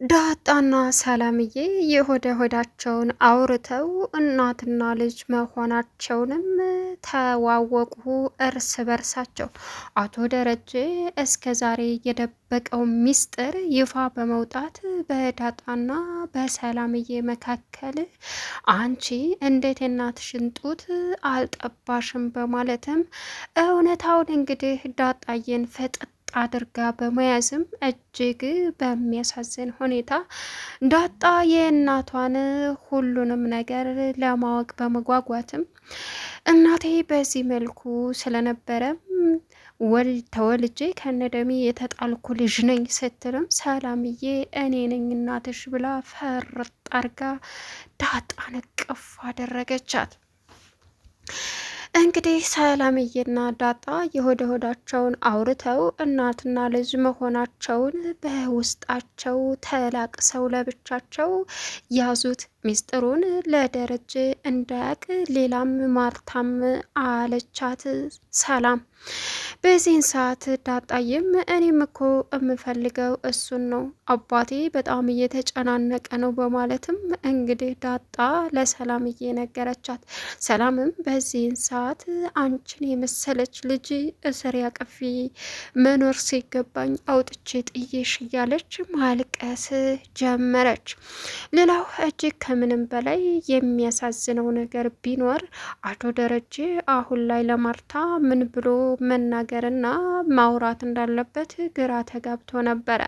ዳጣና ሰላምዬ የሆደ ሆዳቸውን አውርተው እናትና ልጅ መሆናቸውንም ተዋወቁ እርስ በርሳቸው። አቶ ደረጀ እስከ ዛሬ የደበቀው ሚስጥር ይፋ በመውጣት በዳጣና በሰላምዬ መካከል አንቺ እንዴት የናትሽን ጡት አልጠባሽም በማለትም እውነታውን እንግዲህ ዳጣዬን ፈጥጥ አድርጋ በመያዝም እጅግ በሚያሳዝን ሁኔታ ዳጣ የእናቷን ሁሉንም ነገር ለማወቅ በመጓጓትም እናቴ በዚህ መልኩ ስለነበረ ተወልጄ ከነደሜ የተጣልኩ ልጅ ነኝ ስትልም ሰላምዬ እኔ ነኝ እናትሽ ብላ ፈርጥ አርጋ ዳጣን እቅፍ አደረገቻት። እንግዲህ ሰላምዬና ዳጣ የሆደ ሆዳቸውን አውርተው እናትና ልጅ መሆናቸውን በውስጣቸው ተላቅሰው ለብቻቸው ያዙት። ሚስጥሩን ለደረጀ እንዳያቅ ሌላም ማርታም አለቻት ሰላም። በዚህን ሰዓት ዳጣዬም እኔም እኮ የምፈልገው እሱን ነው፣ አባቴ በጣም እየተጨናነቀ ነው በማለትም እንግዲህ ዳጣ ለሰላምዬ ነገረቻት። ሰላምም በዚህን ሰዓት አንቺን የመሰለች ልጅ እስር ያቀፊ መኖር ሲገባኝ አውጥቼ ጥዬሽ እያለች ማልቀስ ጀመረች። ሌላው እጅግ ከምንም በላይ የሚያሳዝነው ነገር ቢኖር አቶ ደረጀ አሁን ላይ ለማርታ ምን ብሎ መናገርና ማውራት እንዳለበት ግራ ተጋብቶ ነበረ።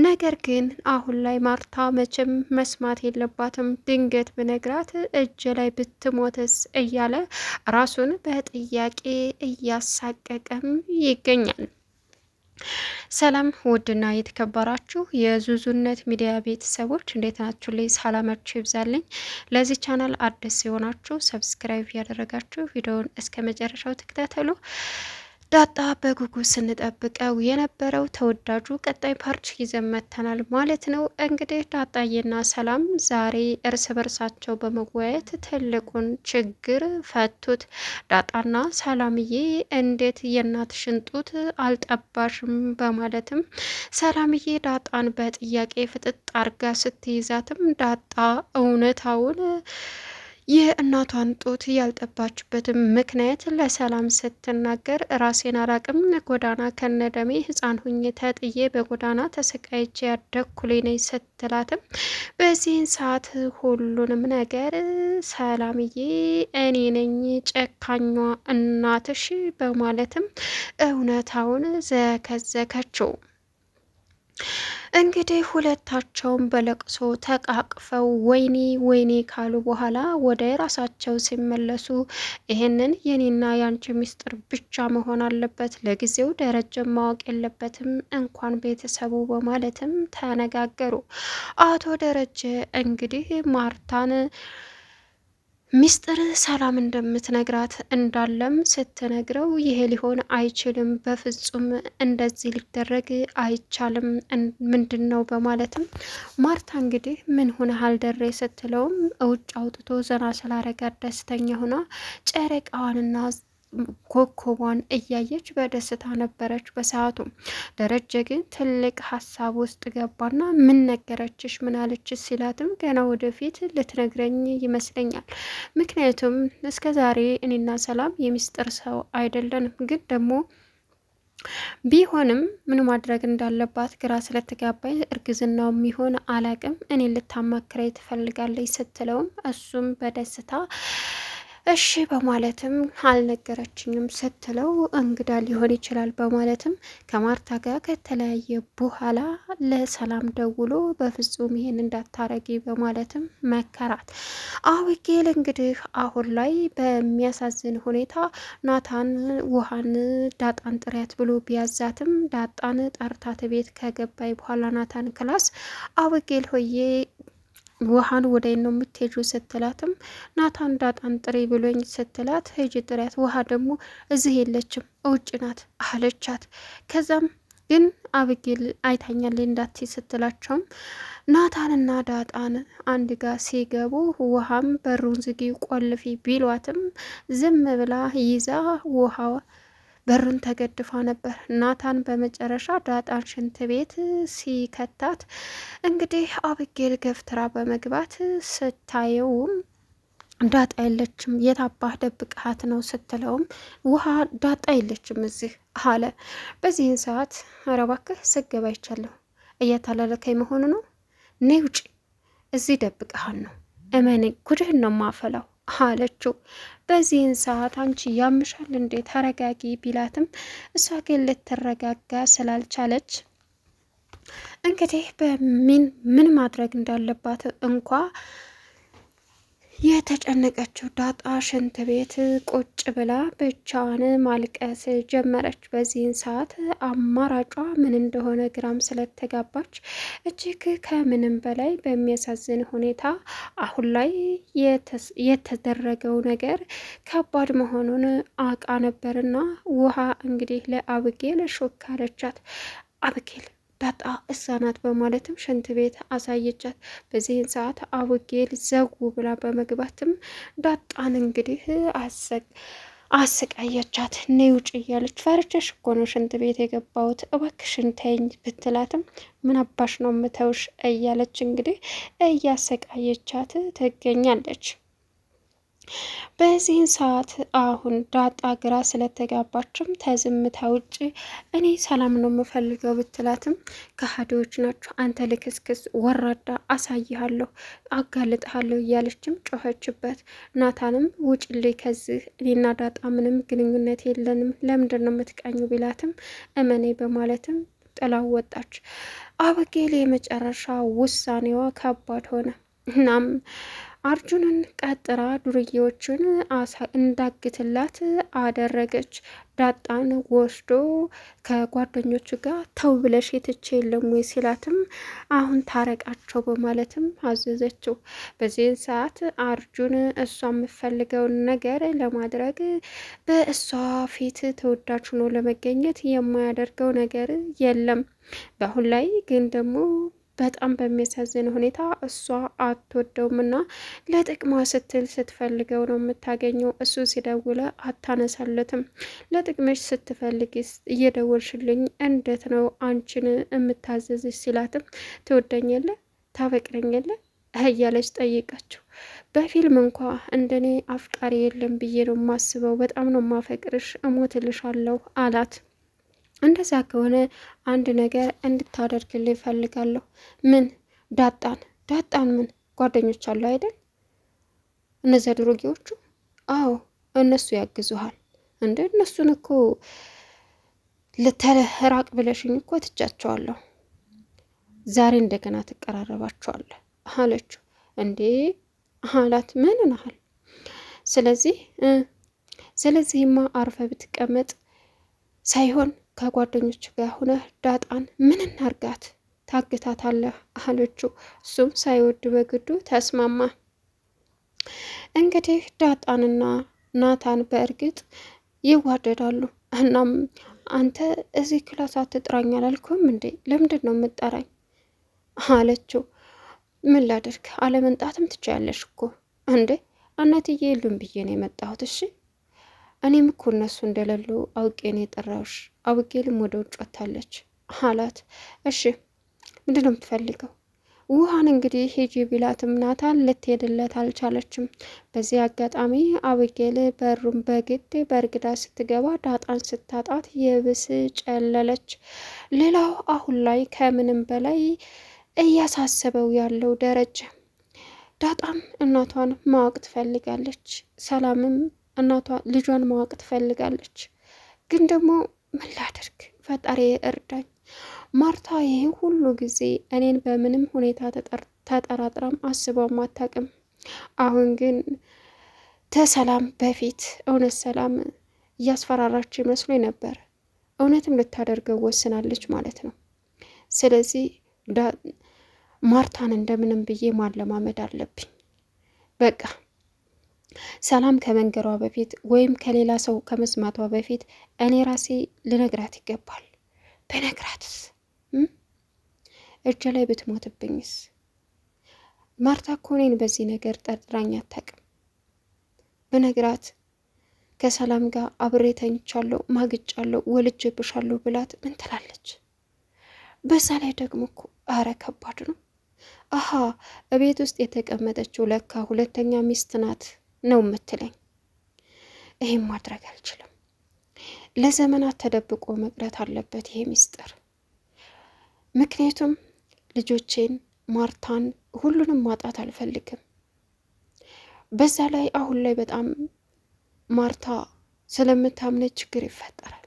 ነገር ግን አሁን ላይ ማርታ መቼም መስማት የለባትም፣ ድንገት ብነግራት እጅ ላይ ብትሞትስ እያለ ራሱን በጥያቄ እያሳቀቀም ይገኛል። ሰላም ውድና የተከበራችሁ የዙዙነት ሚዲያ ቤተሰቦች እንዴት ናችሁ? ላይ ሰላማችሁ ይብዛልኝ። ለዚህ ቻናል አዲስ ሲሆናችሁ ሰብስክራይብ ያደረጋችሁ ቪዲዮውን እስከ መጨረሻው ተከታተሉ። ዳጣ በጉጉት ስንጠብቀው የነበረው ተወዳጁ ቀጣይ ፓርት ይዘን መጥተናል ማለት ነው። እንግዲህ ዳጣዬና ሰላም ዛሬ እርስ በርሳቸው በመወያየት ትልቁን ችግር ፈቱት። ዳጣና ሰላምዬ እንዴት የእናትሽን ጡት አልጠባሽም በማለትም ሰላምዬ ዳጣን በጥያቄ ፍጥጥ አርጋ ስትይዛትም ዳጣ እውነታውን የእናቷን ጡት ያልጠባችበትም ምክንያት ለሰላም ስትናገር ራሴን አላቅም፣ ጎዳና ከነደሜ ሕፃን ሁኜ ተጥዬ በጎዳና ተሰቃይቼ ያደኩሌ ነኝ ስትላትም በዚህን ሰዓት ሁሉንም ነገር ሰላምዬ እኔ ነኝ ጨካኟ እናትሽ በማለትም እውነታውን ዘከዘከችው። እንግዲህ ሁለታቸውም በለቅሶ ተቃቅፈው ወይኔ ወይኔ ካሉ በኋላ ወደ ራሳቸው ሲመለሱ ይህንን የኔና ያንቺ ሚስጥር ብቻ መሆን አለበት፣ ለጊዜው ደረጀ ማወቅ የለበትም እንኳን ቤተሰቡ በማለትም ተነጋገሩ። አቶ ደረጀ እንግዲህ ማርታን ሚስጥር ሰላም እንደምትነግራት እንዳለም ስትነግረው ይሄ ሊሆን አይችልም፣ በፍጹም እንደዚህ ሊደረግ አይቻልም፣ ምንድን ነው በማለትም ማርታ እንግዲህ ምን ሆነሃል ደሬ ስትለውም ውጭ አውጥቶ ዘና ስላረጋት ደስተኛ ሆና ጨረቃዋንና ኮከቧን እያየች በደስታ ነበረች በሰዓቱ። ደረጀ ግን ትልቅ ሀሳብ ውስጥ ገባና ምን ነገረችሽ ምን አለችሽ ሲላትም ገና ወደፊት ልትነግረኝ ይመስለኛል፣ ምክንያቱም እስከ ዛሬ እኔና ሰላም የሚስጥር ሰው አይደለንም፣ ግን ደግሞ ቢሆንም ምን ማድረግ እንዳለባት ግራ ስለተጋባኝ እርግዝናው የሚሆን አላቅም እኔን ልታማክረኝ ትፈልጋለች ስትለውም እሱም በደስታ እሺ በማለትም አልነገረችኝም ስትለው እንግዳ ሊሆን ይችላል በማለትም ከማርታ ጋር ከተለያየ በኋላ ለሰላም ደውሎ በፍጹም ይሄን እንዳታረጊ በማለትም መከራት። አቢጌል እንግዲህ አሁን ላይ በሚያሳዝን ሁኔታ ናታን ውሃን ዳጣን ጥሪያት ብሎ ቢያዛትም ዳጣን ጠርታት ቤት ከገባይ በኋላ ናታን ክላስ አቢጌል ሆዬ ውሃን ወደ ነው የምትሄጁ ስትላትም ናታን ዳጣን ጥሪ ብሎኝ ስትላት ሂጂ ጥሪያት፣ ውሃ ደግሞ እዚህ የለችም ውጭ ናት አለቻት። ከዛም ግን አቢጌል አይታኛል እንዳትይ ስትላቸውም ናታንና ዳጣን አንድ ጋር ሲገቡ ውሃም በሩን ዝጊ ቆልፊ ቢሏትም ዝም ብላ ይዛ ውሃ በሩን ተገድፋ ነበር። ናታን በመጨረሻ ዳጣን ሽንት ቤት ሲከታት እንግዲህ አብጌል ገፍትራ በመግባት ስታየውም ዳጣ የለችም። የታባህ ደብቅሃት ነው ስትለውም ውሃ ዳጣ የለችም እዚህ አለ። በዚህን ሰዓት ኧረ እባክህ ስገባ ይቻለሁ እያታላለከኝ መሆኑ ነው። ነይ ውጪ፣ እዚህ ደብቅሃን ነው እመኔ፣ ጉድህን ነው ማፈላው አለችው። በዚህን ሰዓት አንቺ ያምሻል እንዴ ተረጋጊ ቢላትም እሷ ግን ልትረጋጋ ስላልቻለች እንግዲህ ምን ማድረግ እንዳለባት እንኳ የተጨነቀችው ዳጣ ሽንት ቤት ቁጭ ብላ ብቻዋን ማልቀስ ጀመረች። በዚህን ሰዓት አማራጯ ምን እንደሆነ ግራም ስለተጋባች እጅግ ከምንም በላይ በሚያሳዝን ሁኔታ አሁን ላይ የተደረገው ነገር ከባድ መሆኑን አውቃ ነበርና ውሃ እንግዲህ ለአብጌል ሾክ አለቻት። አብጌል ዳጣ እሷ ናት በማለትም ሽንት ቤት አሳየቻት። በዚህን ሰዓት አብጌል ዘጉ ብላ በመግባትም ዳጣን እንግዲህ አሰቃየቻት። ነይ ውጭ እያለች ፈርቼሽ እኮ ነው ሽንት ቤት የገባሁት እባክሽን ተይኝ ብትላትም ምን አባሽ ነው ምተውሽ እያለች እንግዲህ እያሰቃየቻት ትገኛለች። በዚህን ሰዓት አሁን ዳጣ ግራ ስለተጋባችም ተዝምታ ውጭ እኔ ሰላም ነው የምፈልገው ብትላትም ከሃዲዎች ናቸው፣ አንተ ልክስክስ ወራዳ፣ አሳይሃለሁ፣ አጋልጥሃለሁ እያለችም ጮኸችበት። ናታንም ውጭልኝ ከዚህ እኔና ዳጣ ምንም ግንኙነት የለንም፣ ለምንድን ነው የምትቀኙ ቢላትም እመኔ በማለትም ጥላው ወጣች። አብጌል የመጨረሻ ውሳኔዋ ከባድ ሆነ። እናም አርጁንን ቀጥራ ዱርዬዎችን እንዳግትላት አደረገች። ዳጣን ወስዶ ከጓደኞቹ ጋር ተው ብለሽ የትቼ የለም ወይ ሲላትም አሁን ታረቃቸው በማለትም አዘዘችው። በዚህ ሰዓት አርጁን እሷ የምፈልገውን ነገር ለማድረግ በእሷ ፊት ተወዳጅ ሆኖ ለመገኘት የማያደርገው ነገር የለም። በአሁን ላይ ግን ደግሞ በጣም በሚያሳዝን ሁኔታ እሷ አትወደውም እና ለጥቅሟ ስትል ስትፈልገው ነው የምታገኘው። እሱ ሲደውለ አታነሳለትም። ለጥቅምሽ ስትፈልጊስ እየደወልሽልኝ እንዴት ነው አንቺን የምታዘዝሽ ሲላትም ትወደኛለ ታፈቅረኛለ እያለች ጠይቃችሁ። በፊልም እንኳ እንደኔ አፍቃሪ የለም ብዬ ነው የማስበው፣ በጣም ነው ማፈቅርሽ፣ እሞትልሻለሁ አላት። እንደዛ ከሆነ አንድ ነገር እንድታደርግልኝ እፈልጋለሁ። ምን? ዳጣን ምን ጓደኞች አሉ አይደል? እነዚያ ድሮጌዎቹ? አዎ እነሱ ያግዙሃል እንደ እነሱን እኮ ልተራቅ ብለሽኝ እኮ ትቻቸዋለሁ። ዛሬ እንደገና ትቀራረባቸዋለህ አለችው። እንዴ አላት። ምን ናሃል? ስለዚህማ አርፈ ብትቀመጥ ሳይሆን ከጓደኞች ጋር ሆነ ዳጣን ምን እናርጋት ታግታታለህ አለችው። እሱም ሳይወድ በግዱ ተስማማ። እንግዲህ ዳጣንና ናታን በእርግጥ ይዋደዳሉ። እናም አንተ እዚህ ክላስ አትጥራኝ አላልኩም እንዴ? ለምንድን ነው የምጠራኝ አለችው። ምን ላድርግ አለመንጣትም ትችያለሽ እኮ እንዴ? እናትዬ የሉም ብዬ ነው የመጣሁት። እሺ እኔም እኮ እነሱ እንደሌሉ አውቄ ነው የጠራሁሽ። አብጌልም ወደ ውጭ ወጥታለች አላት። እሺ ምንድን ነው የምትፈልገው? ውሃን እንግዲህ ሂጂ ቢላትም ናታን ልትሄድለት አልቻለችም። በዚህ አጋጣሚ አብጌል በሩን በግድ በእርግዳ ስትገባ ዳጣን ስታጣት የብስ ጨለለች። ሌላው አሁን ላይ ከምንም በላይ እያሳሰበው ያለው ደረጀ። ዳጣም እናቷን ማወቅ ትፈልጋለች። ሰላምም እናቷ ልጇን ማወቅ ትፈልጋለች። ግን ደግሞ ምን ላድርግ ፈጣሪ እርዳኝ። ማርታ ይህን ሁሉ ጊዜ እኔን በምንም ሁኔታ ተጠራጥራም አስበውም አታውቅም። አሁን ግን ተሰላም በፊት እውነት ሰላም እያስፈራራች መስሎኝ ነበር። እውነትም ልታደርገው ወስናለች ማለት ነው። ስለዚህ ማርታን እንደምንም ብዬ ማለማመድ አለብኝ። በቃ ሰላም ከመንገሯ በፊት ወይም ከሌላ ሰው ከመስማቷ በፊት እኔ ራሴ ልነግራት ይገባል። በነግራትስ እጅ ላይ ብትሞትብኝስ? ማርታ እኮ እኔን በዚህ ነገር ጠርጥራኝ አታውቅም። በነግራት ከሰላም ጋር አብሬ ተኝቻለሁ፣ ማግጫለሁ፣ ወልጄብሻለሁ ብላት ምን ትላለች? በዛ ላይ ደግሞ እኮ አረ ከባድ ነው። አሀ እቤት ውስጥ የተቀመጠችው ለካ ሁለተኛ ሚስት ናት ነው የምትለኝ። ይሄን ማድረግ አልችልም። ለዘመናት ተደብቆ መቅረት አለበት ይሄ ሚስጥር። ምክንያቱም ልጆቼን፣ ማርታን፣ ሁሉንም ማጣት አልፈልግም። በዛ ላይ አሁን ላይ በጣም ማርታ ስለምታምነች ችግር ይፈጠራል።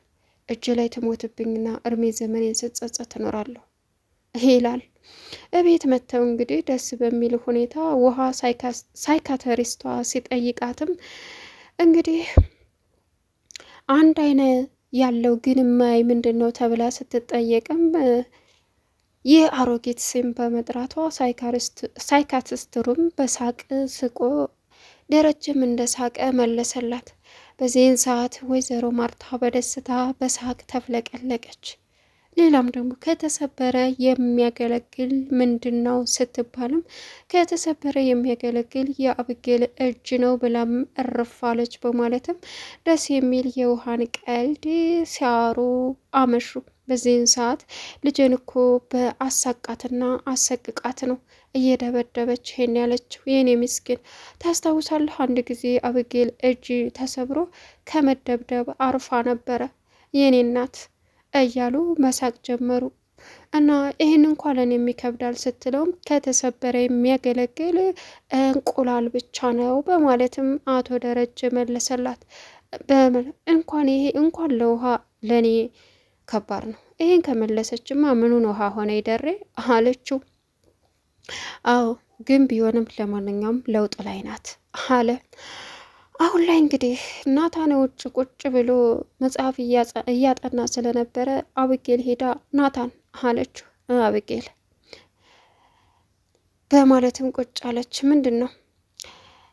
እጅ ላይ ትሞትብኝና እርሜ ዘመኔን ስጸጸት ትኖራለሁ ይላል። እቤት መጥተው እንግዲህ ደስ በሚል ሁኔታ ውሃ ሳይካተሪስቷ ሲጠይቃትም እንግዲህ አንድ አይነ ያለው ግን ማይ ምንድን ነው ተብላ ስትጠየቅም ይህ አሮጊት ስም በመጥራቷ ሳይካትስትሩም በሳቅ ስቆ ደረጀም እንደ ሳቀ መለሰላት። በዚህን ሰዓት ወይዘሮ ማርታ በደስታ በሳቅ ተፍለቀለቀች። ሌላም ደግሞ ከተሰበረ የሚያገለግል ምንድን ነው ስትባልም ከተሰበረ የሚያገለግል የአብጌል እጅ ነው ብላም እርፋለች። በማለትም ደስ የሚል የውሃን ቀልድ ሲያሩ አመሹ። በዚህን ሰዓት ልጅን እኮ በአሳቃትና አሰቅቃት ነው እየደበደበች ይሄን ያለችው። የኔ ምስኪን ታስታውሳለህ? አንድ ጊዜ አብጌል እጅ ተሰብሮ ከመደብደብ አርፋ ነበረ የኔ እናት እያሉ መሳቅ ጀመሩ። እና ይህን እንኳን ለኔ የሚከብዳል ስትለውም ከተሰበረ የሚያገለግል እንቁላል ብቻ ነው በማለትም አቶ ደረጀ መለሰላት። እንኳን ይሄ እንኳን ለውሃ ለኔ ከባድ ነው። ይሄን ከመለሰችማ ምኑን ውሃ ሆነ ይደሬ አለችው። አዎ ግን ቢሆንም ለማንኛውም ለውጥ ላይ ናት አለ። አሁን ላይ እንግዲህ ናታን ውጭ ቁጭ ብሎ መጽሐፍ እያጠና ስለነበረ አብጌል ሄዳ ናታን አለችው። አብጌል በማለትም ቁጭ አለች። ምንድን ነው?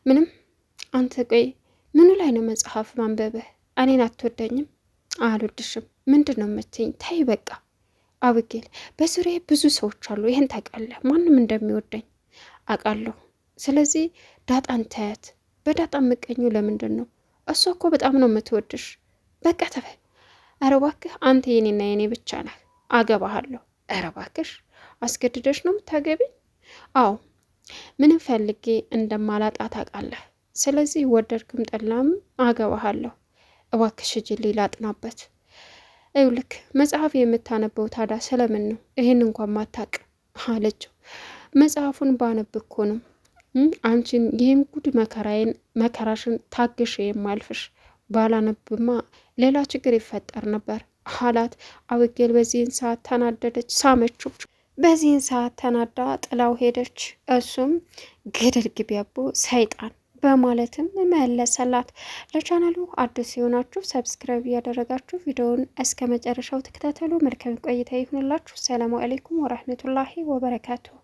ምንም። አንተ ቆይ ምኑ ላይ ነው መጽሐፍ ማንበብህ? እኔን አትወደኝም? አልወድሽም። ምንድን ነው የምትይኝ? ተይ በቃ አብጌል፣ በዙሪያዬ ብዙ ሰዎች አሉ፣ ይህን ታውቃለህ። ማንም እንደሚወደኝ አውቃለሁ። ስለዚህ ዳጣን ታያት። በዳጣ የምቀኙ ለምንድን ነው? እሷ እኮ በጣም ነው የምትወድሽ። በቃ ተበ። ኧረ እባክህ አንተ የኔና የኔ ብቻ ነህ፣ አገባሃለሁ። ኧረ እባክሽ አስገድደሽ ነው የምታገቢኝ? አዎ ምንም ፈልጌ እንደማላጣ ታውቃለህ። ስለዚህ ወደድክም ጠላም አገባሃለሁ። እባክሽ ሂጂልኝ ላጥናበት። ይኸውልህ መጽሐፍ የምታነበው ታዲያ ስለምን ነው? ይህን እንኳን ማታቅ አለችው። መጽሐፉን ባነብ እኮ ነው አንቺን ይህን ጉድ መከራሽን ታግሽ የማልፍሽ። ባላነብማ ሌላ ችግር ይፈጠር ነበር አላት። አብጌል በዚህን ሰዓት ተናደደች፣ ሳመችው። በዚህን ሰዓት ተናዳ ጥላው ሄደች። እሱም ገደል ግቢ አቦ ሰይጣን በማለትም መለሰላት። ለቻናሉ አዲስ ሲሆናችሁ ሰብስክራይብ እያደረጋችሁ ቪዲዮውን እስከ መጨረሻው ተከታተሉ። መልካም ቆይታ ይሁንላችሁ። ሰላሙ አሌይኩም ወረህመቱላሂ ወበረካቱሁ።